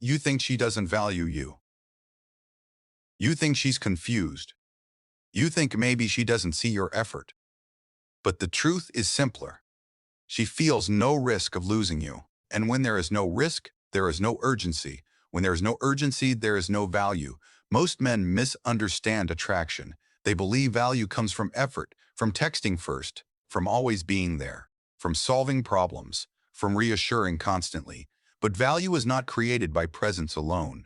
You think she doesn't value you. You think she's confused. You think maybe she doesn't see your effort. But the truth is simpler. She feels no risk of losing you. And when there is no risk, there is no urgency. When there is no urgency, there is no value. Most men misunderstand attraction. They believe value comes from effort, from texting first, from always being there, from solving problems, from reassuring constantly. But value is not created by presence alone.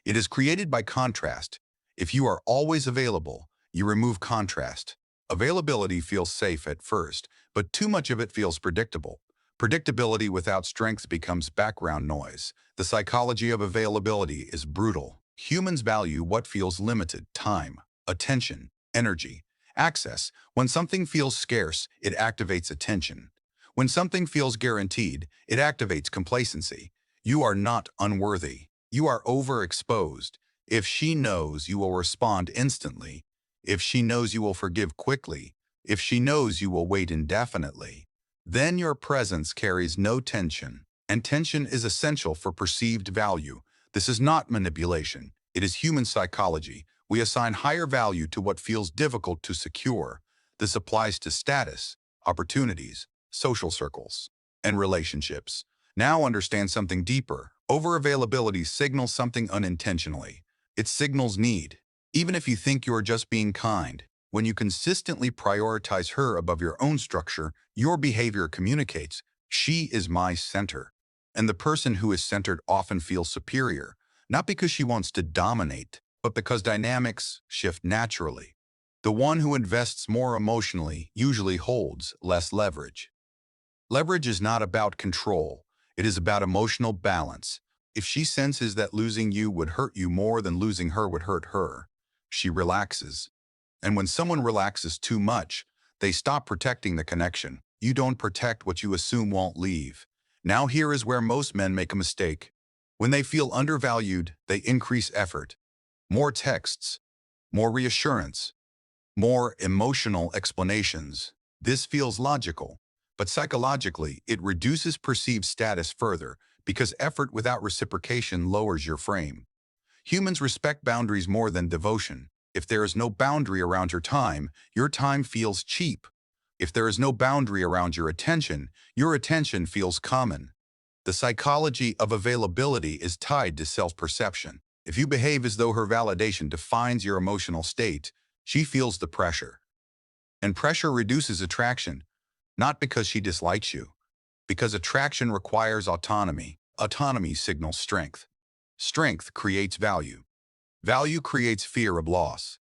It is created by contrast. If you are always available, you remove contrast. Availability feels safe at first, but too much of it feels predictable. Predictability without strength becomes background noise. The psychology of availability is brutal. Humans value what feels limited: time, attention, energy, access. When something feels scarce, it activates attention. When something feels guaranteed, it activates complacency. You are not unworthy. You are overexposed. If she knows, you will respond instantly. If she knows, you will forgive quickly. If she knows, you will wait indefinitely. Then your presence carries no tension, and tension is essential for perceived value. This is not manipulation. It is human psychology. We assign higher value to what feels difficult to secure. This applies to status, opportunities, social circles, and relationships. Now understand something deeper. Overavailability signals something unintentionally. It signals need. Even if you think you are just being kind, when you consistently prioritize her above your own structure, your behavior communicates, "She is my center." And the person who is centered often feels superior, not because she wants to dominate, but because dynamics shift naturally. The one who invests more emotionally usually holds less leverage. Leverage is not about control. It is about emotional balance. If she senses that losing you would hurt you more than losing her would hurt her, she relaxes. And when someone relaxes too much, they stop protecting the connection. You don't protect what you assume won't leave. Now here is where most men make a mistake. When they feel undervalued, they increase effort. More texts, more reassurance, more emotional explanations. This feels logical, but psychologically, it reduces perceived status further because effort without reciprocation lowers your frame. Humans respect boundaries more than devotion. If there is no boundary around your time feels cheap. If there is no boundary around your attention feels common. The psychology of availability is tied to self-perception. If you behave as though her validation defines your emotional state, she feels the pressure. And pressure reduces attraction, not because she dislikes you, because attraction requires autonomy. Autonomy signals strength. Strength creates value. Value creates fear of loss.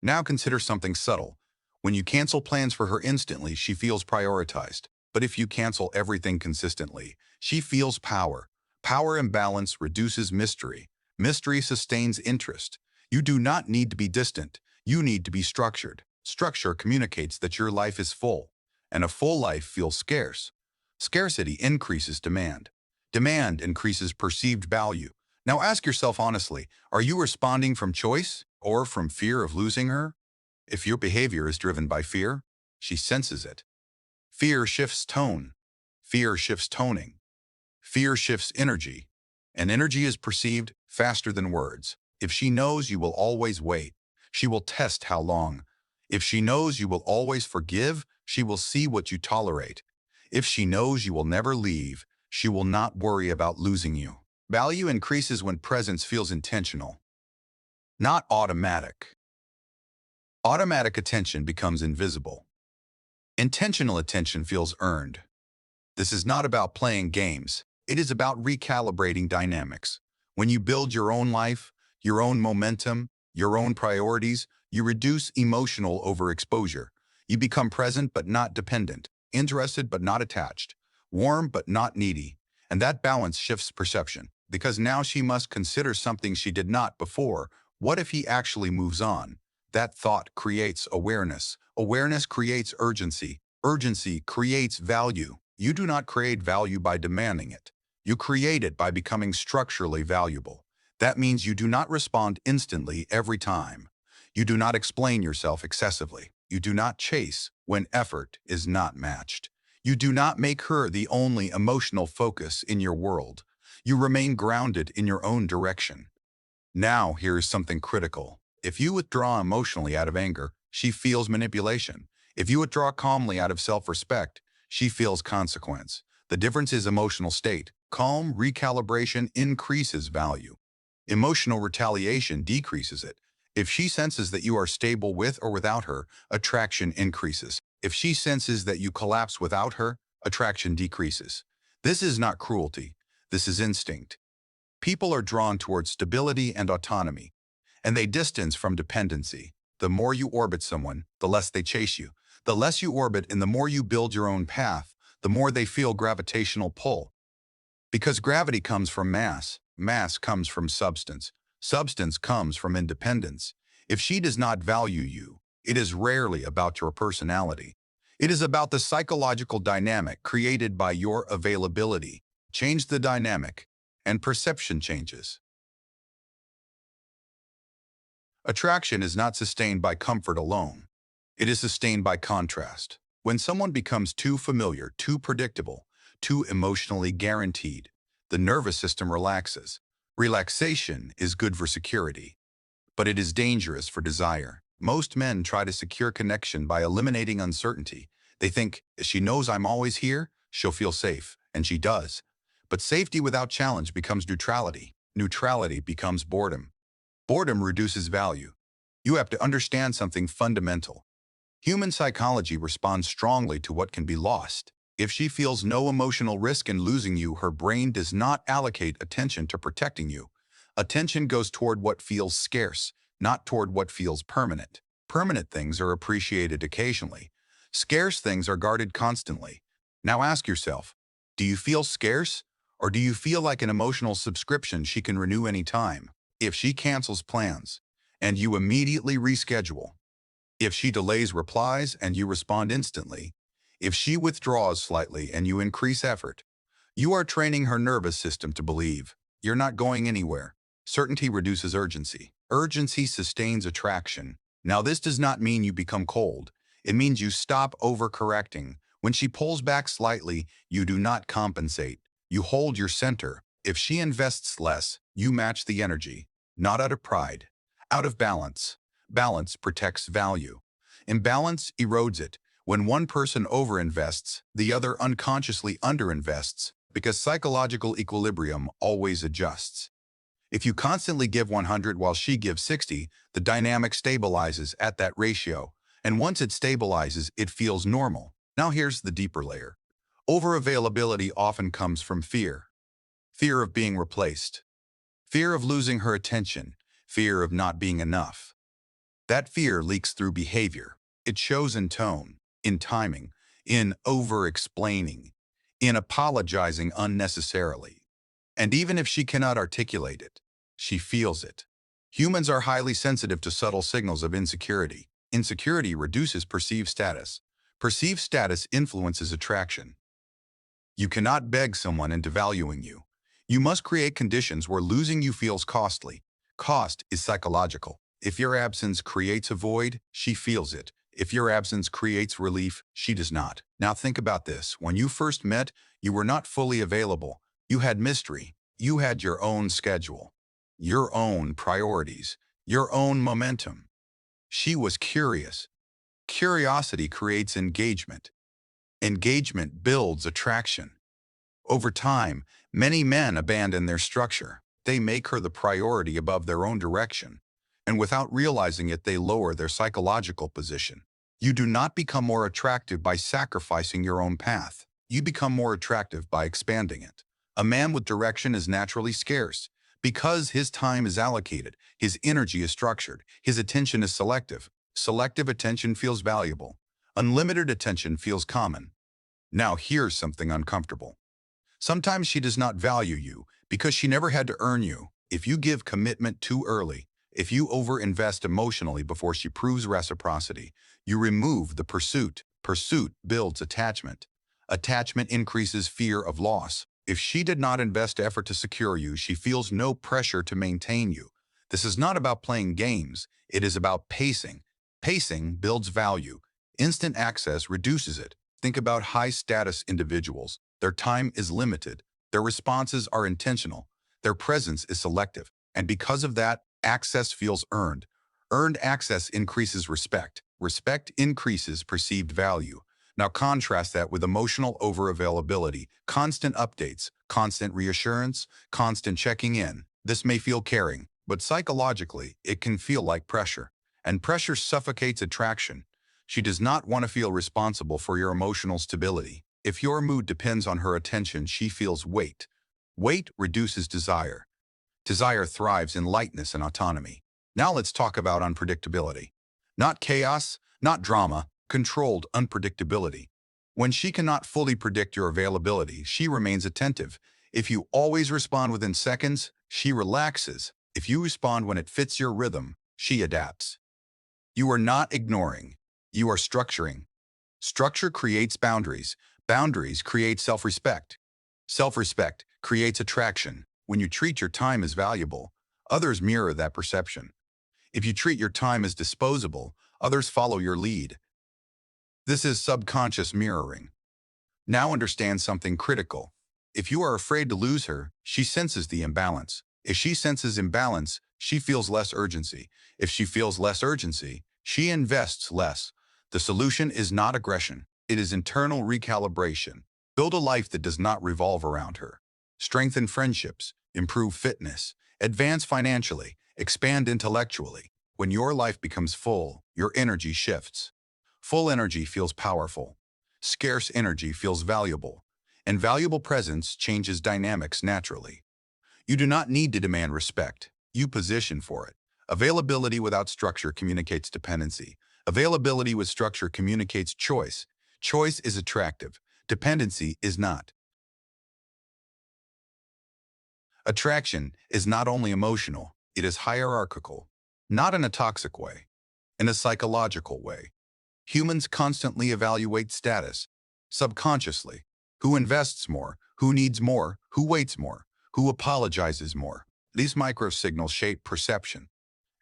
Now consider something subtle. When you cancel plans for her instantly, she feels prioritized. But if you cancel everything consistently, she feels power. Power imbalance reduces mystery. Mystery sustains interest. You do not need to be distant. You need to be structured. Structure communicates that your life is full, and a full life feels scarce. Scarcity increases demand. Demand increases perceived value. Now ask yourself honestly, are you responding from choice or from fear of losing her? If your behavior is driven by fear, she senses it. Fear shifts tone. Fear shifts toning. Fear shifts energy. And energy is perceived faster than words. If she knows you will always wait, she will test how long. If she knows you will always forgive, she will see what you tolerate. If she knows you will never leave, she will not worry about losing you. Value increases when presence feels intentional, not automatic. Automatic attention becomes invisible. Intentional attention feels earned. This is not about playing games. It is about recalibrating dynamics. When you build your own life, your own momentum, your own priorities, you reduce emotional overexposure. You become present but not dependent, interested but not attached, warm but not needy. And that balance shifts perception, because now she must consider something she did not before. What if he actually moves on? That thought creates awareness. Awareness creates urgency. Urgency creates value. You do not create value by demanding it. You create it by becoming structurally valuable. That means you do not respond instantly every time. You do not explain yourself excessively. You do not chase when effort is not matched. You do not make her the only emotional focus in your world. You remain grounded in your own direction. Now, here's something critical. If you withdraw emotionally out of anger, she feels manipulation. If you withdraw calmly out of self-respect, she feels consequence. The difference is emotional state. Calm recalibration increases value. Emotional retaliation decreases it. If she senses that you are stable with or without her, attraction increases. If she senses that you collapse without her, attraction decreases. This is not cruelty. This is instinct. People are drawn towards stability and autonomy, and they distance from dependency. The more you orbit someone, the less they chase you. The less you orbit and the more you build your own path, the more they feel gravitational pull. Because gravity comes from mass, mass comes from substance, substance comes from independence. If she does not value you, it is rarely about your personality. It is about the psychological dynamic created by your availability. Change the dynamic, and perception changes. Attraction is not sustained by comfort alone. It is sustained by contrast. When someone becomes too familiar, too predictable, too emotionally guaranteed, the nervous system relaxes. Relaxation is good for security, but it is dangerous for desire. Most men try to secure connection by eliminating uncertainty. They think, if she knows I'm always here, she'll feel safe, and she does. But safety without challenge becomes neutrality. Neutrality becomes boredom. Boredom reduces value. You have to understand something fundamental. Human psychology responds strongly to what can be lost. If she feels no emotional risk in losing you, her brain does not allocate attention to protecting you. Attention goes toward what feels scarce, not toward what feels permanent. Permanent things are appreciated occasionally. Scarce things are guarded constantly. Now ask yourself, do you feel scarce, or do you feel like an emotional subscription she can renew anytime? If she cancels plans, and you immediately reschedule. If she delays replies and you respond instantly. If she withdraws slightly and you increase effort. You are training her nervous system to believe you're not going anywhere. Certainty reduces urgency. Urgency sustains attraction. Now, this does not mean you become cold. It means you stop overcorrecting. When she pulls back slightly, you do not compensate. You hold your center. If she invests less, you match the energy. Not out of pride, out of balance. Balance protects value. Imbalance erodes it. When one person overinvests, the other unconsciously underinvests, because psychological equilibrium always adjusts. If you constantly give 100 while she gives 60, the dynamic stabilizes at that ratio. And once it stabilizes, it feels normal. Now here's the deeper layer. Overavailability often comes from fear. Fear of being replaced. Fear of losing her attention. Fear of not being enough. That fear leaks through behavior. It shows in tone, in timing, in over-explaining, in apologizing unnecessarily. And even if she cannot articulate it, she feels it. Humans are highly sensitive to subtle signals of insecurity. Insecurity reduces perceived status. Perceived status influences attraction. You cannot beg someone into valuing you. You must create conditions where losing you feels costly. Cost is psychological. If your absence creates a void, she feels it. If your absence creates relief, she does not. Now think about this. When you first met, you were not fully available. You had mystery. You had your own schedule, your own priorities, your own momentum. She was curious. Curiosity creates engagement. Engagement builds attraction. Over time, many men abandon their structure. They make her the priority above their own direction. And without realizing it, they lower their psychological position. You do not become more attractive by sacrificing your own path. You become more attractive by expanding it. A man with direction is naturally scarce. Because his time is allocated, his energy is structured, his attention is selective. Selective attention feels valuable. Unlimited attention feels common. Now here's something uncomfortable. Sometimes she does not value you because she never had to earn you. If you give commitment too early, if you overinvest emotionally before she proves reciprocity, you remove the pursuit. Pursuit builds attachment. Attachment increases fear of loss. If she did not invest effort to secure you, she feels no pressure to maintain you. This is not about playing games. It is about pacing. Pacing builds value. Instant access reduces it. Think about high-status individuals. Their time is limited. Their responses are intentional. Their presence is selective. And because of that, access feels earned. Earned access increases respect. Respect increases perceived value. Now contrast that with emotional overavailability, constant updates, constant reassurance, constant checking in. This may feel caring, but psychologically, it can feel like pressure. And pressure suffocates attraction. She does not want to feel responsible for your emotional stability. If your mood depends on her attention, she feels weight. Weight reduces desire. Desire thrives in lightness and autonomy. Now let's talk about unpredictability. Not chaos, not drama, controlled unpredictability. When she cannot fully predict your availability, she remains attentive. If you always respond within seconds, she relaxes. If you respond when it fits your rhythm, she adapts. You are not ignoring. You are structuring. Structure creates boundaries. Boundaries create self-respect. Self-respect creates attraction. When you treat your time as valuable, others mirror that perception. If you treat your time as disposable, others follow your lead. This is subconscious mirroring. Now understand something critical. If you are afraid to lose her, she senses the imbalance. If she senses imbalance, she feels less urgency. If she feels less urgency, she invests less. The solution is not aggression. It is internal recalibration. Build a life that does not revolve around her. Strengthen friendships, improve fitness, advance financially, expand intellectually. When your life becomes full, your energy shifts. Full energy feels powerful. Scarce energy feels valuable, and valuable presence changes dynamics naturally. You do not need to demand respect. You position for it. Availability without structure communicates dependency. Availability with structure communicates choice. Choice is attractive. Dependency is not. Attraction is not only emotional, it is hierarchical. Not in a toxic way, in a psychological way. Humans constantly evaluate status, subconsciously. Who invests more? Who needs more? Who waits more? Who apologizes more? These microsignals shape perception,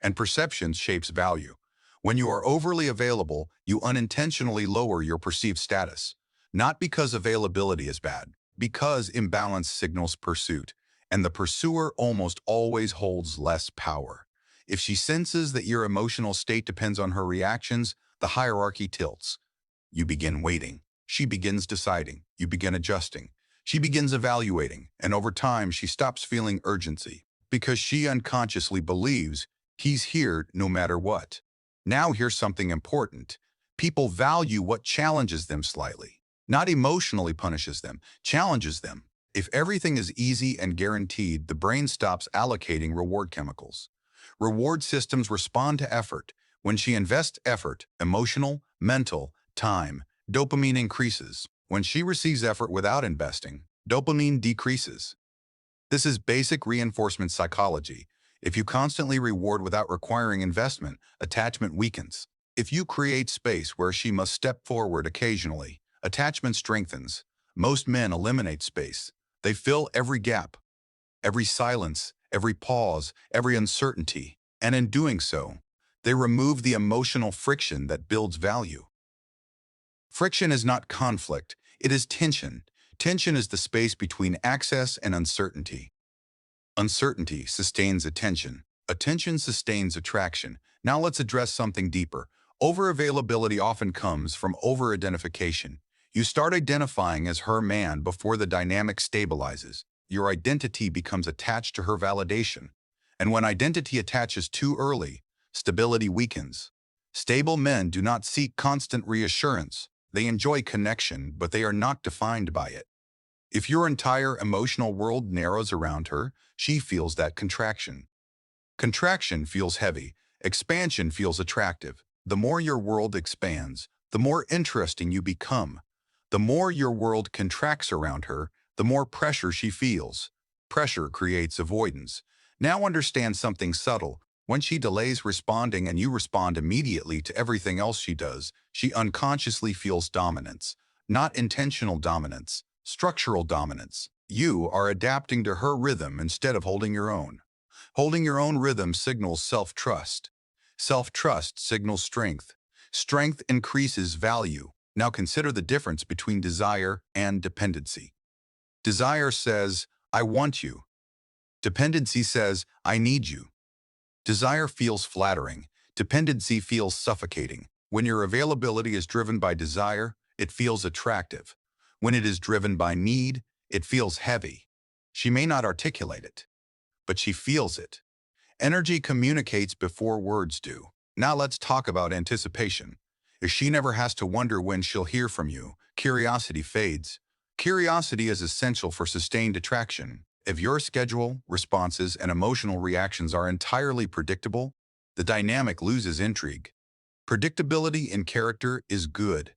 and perception shapes value. When you are overly available, you unintentionally lower your perceived status. Not because availability is bad, because imbalance signals pursuit, and the pursuer almost always holds less power. If she senses that your emotional state depends on her reactions, the hierarchy tilts. You begin waiting. She begins deciding. You begin adjusting. She begins evaluating, and over time she stops feeling urgency because she unconsciously believes he's here no matter what. Now here's something important. People value what challenges them slightly, not emotionally punishes them, challenges them. If everything is easy and guaranteed, the brain stops allocating reward chemicals. Reward systems respond to effort. When she invests effort, emotional, mental, time, dopamine increases. When she receives effort without investing, dopamine decreases. This is basic reinforcement psychology. If you constantly reward without requiring investment, attachment weakens. If you create space where she must step forward occasionally, attachment strengthens. Most men eliminate space. They fill every gap, every silence, every pause, every uncertainty. And in doing so, they remove the emotional friction that builds value. Friction is not conflict, it is tension. Tension is the space between access and uncertainty. Uncertainty sustains attention. Attention sustains attraction. Now let's address something deeper. Overavailability often comes from over-identification. You start identifying as her man before the dynamic stabilizes. Your identity becomes attached to her validation. And when identity attaches too early, stability weakens. Stable men do not seek constant reassurance. They enjoy connection, but they are not defined by it. If your entire emotional world narrows around her, she feels that contraction. Contraction feels heavy. Expansion feels attractive. The more your world expands, the more interesting you become. The more your world contracts around her, the more pressure she feels. Pressure creates avoidance. Now understand something subtle. When she delays responding and you respond immediately to everything else she does, she unconsciously feels dominance. Not intentional dominance, structural dominance. You are adapting to her rhythm instead of holding your own. Holding your own rhythm signals self-trust. Self-trust signals strength. Strength increases value. Now consider the difference between desire and dependency. Desire says, I want you. Dependency says, I need you. Desire feels flattering. Dependency feels suffocating. When your availability is driven by desire, it feels attractive. When it is driven by need, it feels heavy. She may not articulate it, but she feels it. Energy communicates before words do. Now let's talk about anticipation. If she never has to wonder when she'll hear from you, curiosity fades. Curiosity is essential for sustained attraction. If your schedule, responses, and emotional reactions are entirely predictable, the dynamic loses intrigue. Predictability in character is good.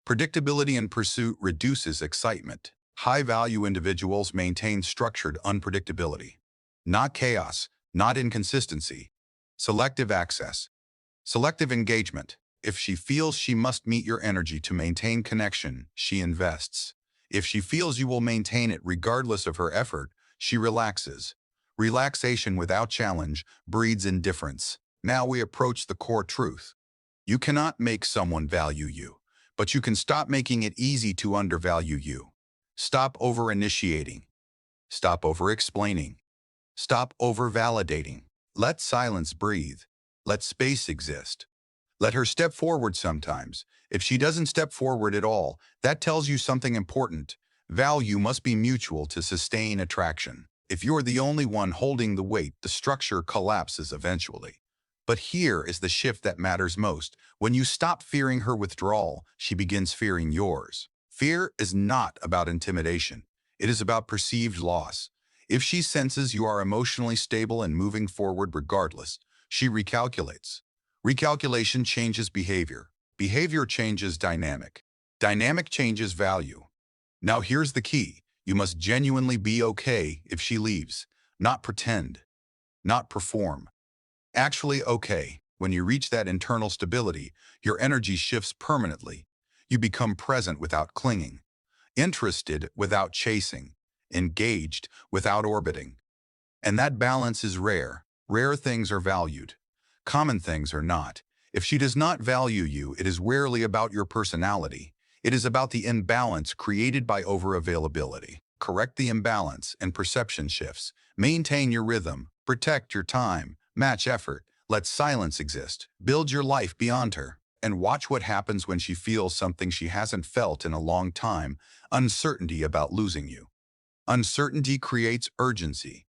Predictability in pursuit reduces excitement. High-value individuals maintain structured unpredictability. Not chaos, not inconsistency. Selective access. Selective engagement. If she feels she must meet your energy to maintain connection, she invests. If she feels you will maintain it regardless of her effort, she relaxes. Relaxation without challenge breeds indifference. Now we approach the core truth. You cannot make someone value you, but you can stop making it easy to undervalue you. Stop over-initiating. Stop over-explaining. Stop over-validating. Let silence breathe. Let space exist. Let her step forward sometimes. If she doesn't step forward at all, that tells you something important. Value must be mutual to sustain attraction. If you're the only one holding the weight, the structure collapses eventually. But here is the shift that matters most. When you stop fearing her withdrawal, she begins fearing yours. Fear is not about intimidation. It is about perceived loss. If she senses you are emotionally stable and moving forward regardless, she recalculates. Recalculation changes behavior. Behavior changes dynamic. Dynamic changes value. Now here's the key. You must genuinely be okay if she leaves. Not pretend. Not perform. Actually okay. When you reach that internal stability, your energy shifts permanently. You become present without clinging. Interested without chasing. Engaged without orbiting. And that balance is rare. Rare things are valued. Common things are not. If she does not value you, it is rarely about your personality. It is about the imbalance created by over-availability. Correct the imbalance and perception shifts. Maintain your rhythm. Protect your time. Match effort. Let silence exist. Build your life beyond her. And watch what happens when she feels something she hasn't felt in a long time. Uncertainty about losing you. Uncertainty creates urgency.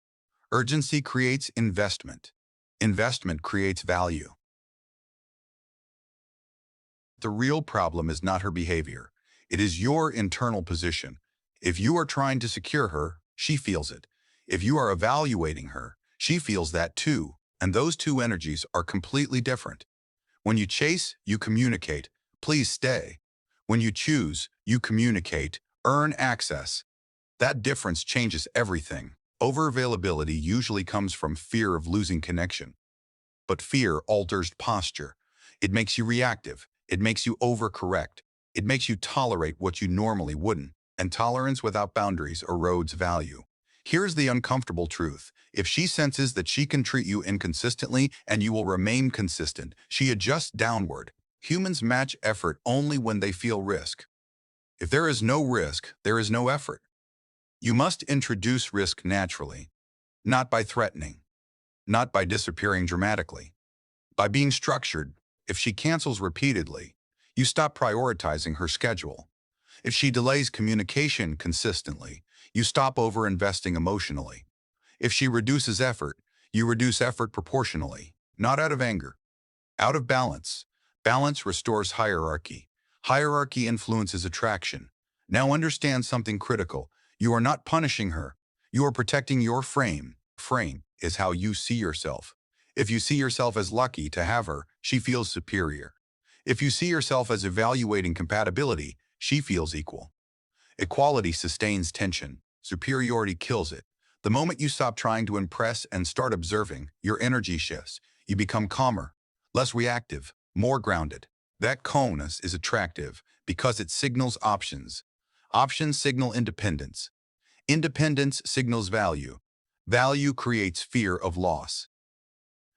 Urgency creates investment. Investment creates value. The real problem is not her behavior. It is your internal position. If you are trying to secure her, she feels it. If you are evaluating her, she feels that too. And those two energies are completely different. When you chase, you communicate. Please stay. When you choose, you communicate. Earn access. That difference changes everything. Overavailability usually comes from fear of losing connection. But fear alters posture. It makes you reactive. It makes you overcorrect. It makes you tolerate what you normally wouldn't. And tolerance without boundaries erodes value. Here's the uncomfortable truth. If she senses that she can treat you inconsistently and you will remain consistent, she adjusts downward. Humans match effort only when they feel risk. If there is no risk, there is no effort. You must introduce risk naturally, not by threatening, not by disappearing dramatically, by being structured. If she cancels repeatedly, you stop prioritizing her schedule. If she delays communication consistently, you stop over-investing emotionally. If she reduces effort, you reduce effort proportionally, not out of anger, out of balance. Balance restores hierarchy. Hierarchy influences attraction. Now understand something critical. You are not punishing her. You are protecting your frame. Frame is how you see yourself. If you see yourself as lucky to have her, she feels superior. If you see yourself as evaluating compatibility, she feels equal. Equality sustains tension. Superiority kills it. The moment you stop trying to impress and start observing, your energy shifts. You become calmer, less reactive, more grounded. That calmness is attractive because it signals options. Options signal independence. Independence signals value. Value creates fear of loss.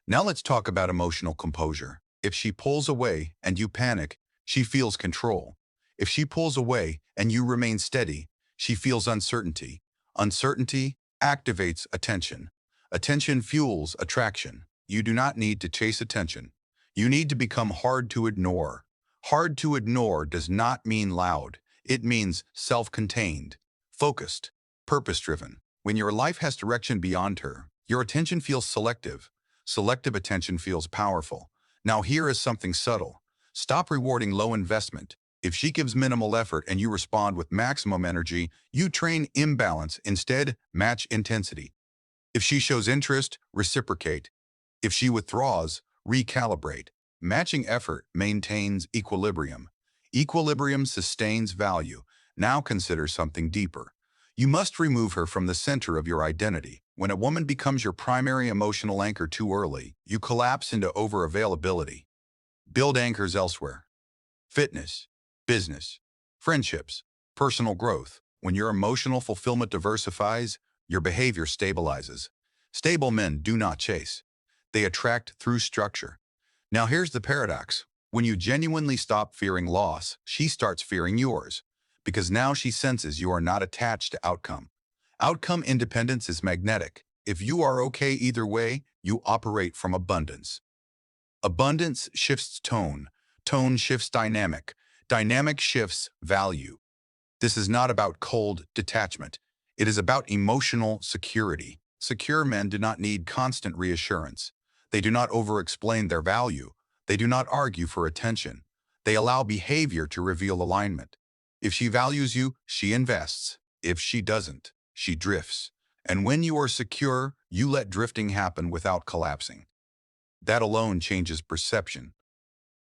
Now let's talk about emotional composure. If she pulls away and you panic, she feels control. If she pulls away and you remain steady, she feels uncertainty. Uncertainty activates attention. Attention fuels attraction. You do not need to chase attention. You need to become hard to ignore. Hard to ignore does not mean loud. It means self-contained, focused, purpose-driven. When your life has direction beyond her, your attention feels selective. Selective attention feels powerful. Now here is something subtle. Stop rewarding low investment. If she gives minimal effort and you respond with maximum energy, you train imbalance. Instead, match intensity. If she shows interest, reciprocate. If she withdraws, recalibrate. Matching effort maintains equilibrium. Equilibrium sustains value. Now consider something deeper. You must remove her from the center of your identity. When a woman becomes your primary emotional anchor too early, you collapse into over-availability. Build anchors elsewhere. Fitness, business, friendships, personal growth. When your emotional fulfillment diversifies, your behavior stabilizes. Stable men do not chase. They attract through structure. Now here's the paradox. When you genuinely stop fearing loss, she starts fearing yours. Because now she senses you are not attached to outcome. Outcome independence is magnetic. If you are okay either way, you operate from abundance. Abundance shifts tone. Tone shifts dynamic. Dynamic shifts value. This is not about cold detachment. It is about emotional security. Secure men do not need constant reassurance. They do not over-explain their value. They do not argue for attention. They allow behavior to reveal alignment. If she values you, she invests. If she doesn't, she drifts. And when you are secure, you let drifting happen without collapsing. That alone changes perception.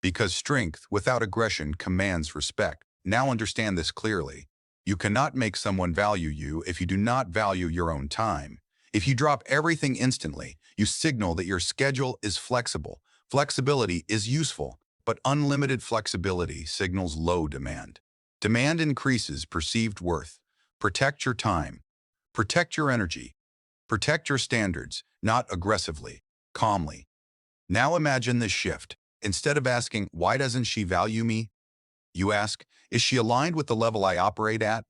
Because strength without aggression commands respect. Now understand this clearly. You cannot make someone value you if you do not value your own time. If you drop everything instantly, you signal that your schedule is flexible. Flexibility is useful, but unlimited flexibility signals low demand. Demand increases perceived worth. Protect your time. Protect your energy. Protect your standards, not aggressively, calmly. Now imagine this shift. Instead of asking, why doesn't she value me? You ask, is she aligned with the level I operate at?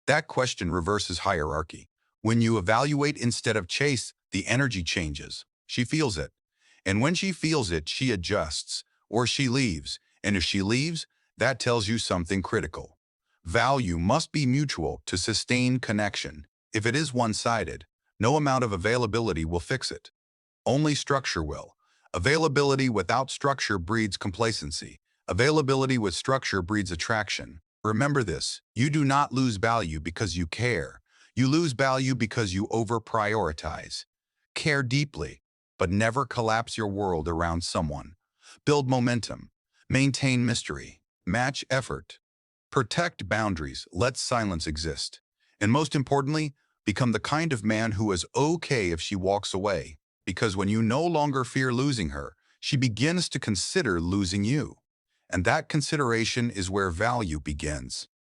That question reverses hierarchy. When you evaluate instead of chase, the energy changes. She feels it. And when she feels it, she adjusts, or she leaves. And if she leaves, that tells you something critical. Value must be mutual to sustain connection. If it is one-sided, no amount of availability will fix it. Only structure will. Availability without structure breeds complacency. Availability with structure breeds attraction. Remember this, you do not lose value because you care. You lose value because you over-prioritize. Care deeply, but never collapse your world around someone. Build momentum. Maintain mystery. Match effort. Protect boundaries. Let silence exist. And most importantly, become the kind of man who is okay if she walks away. Because when you no longer fear losing her, she begins to consider losing you. And that consideration is where value begins.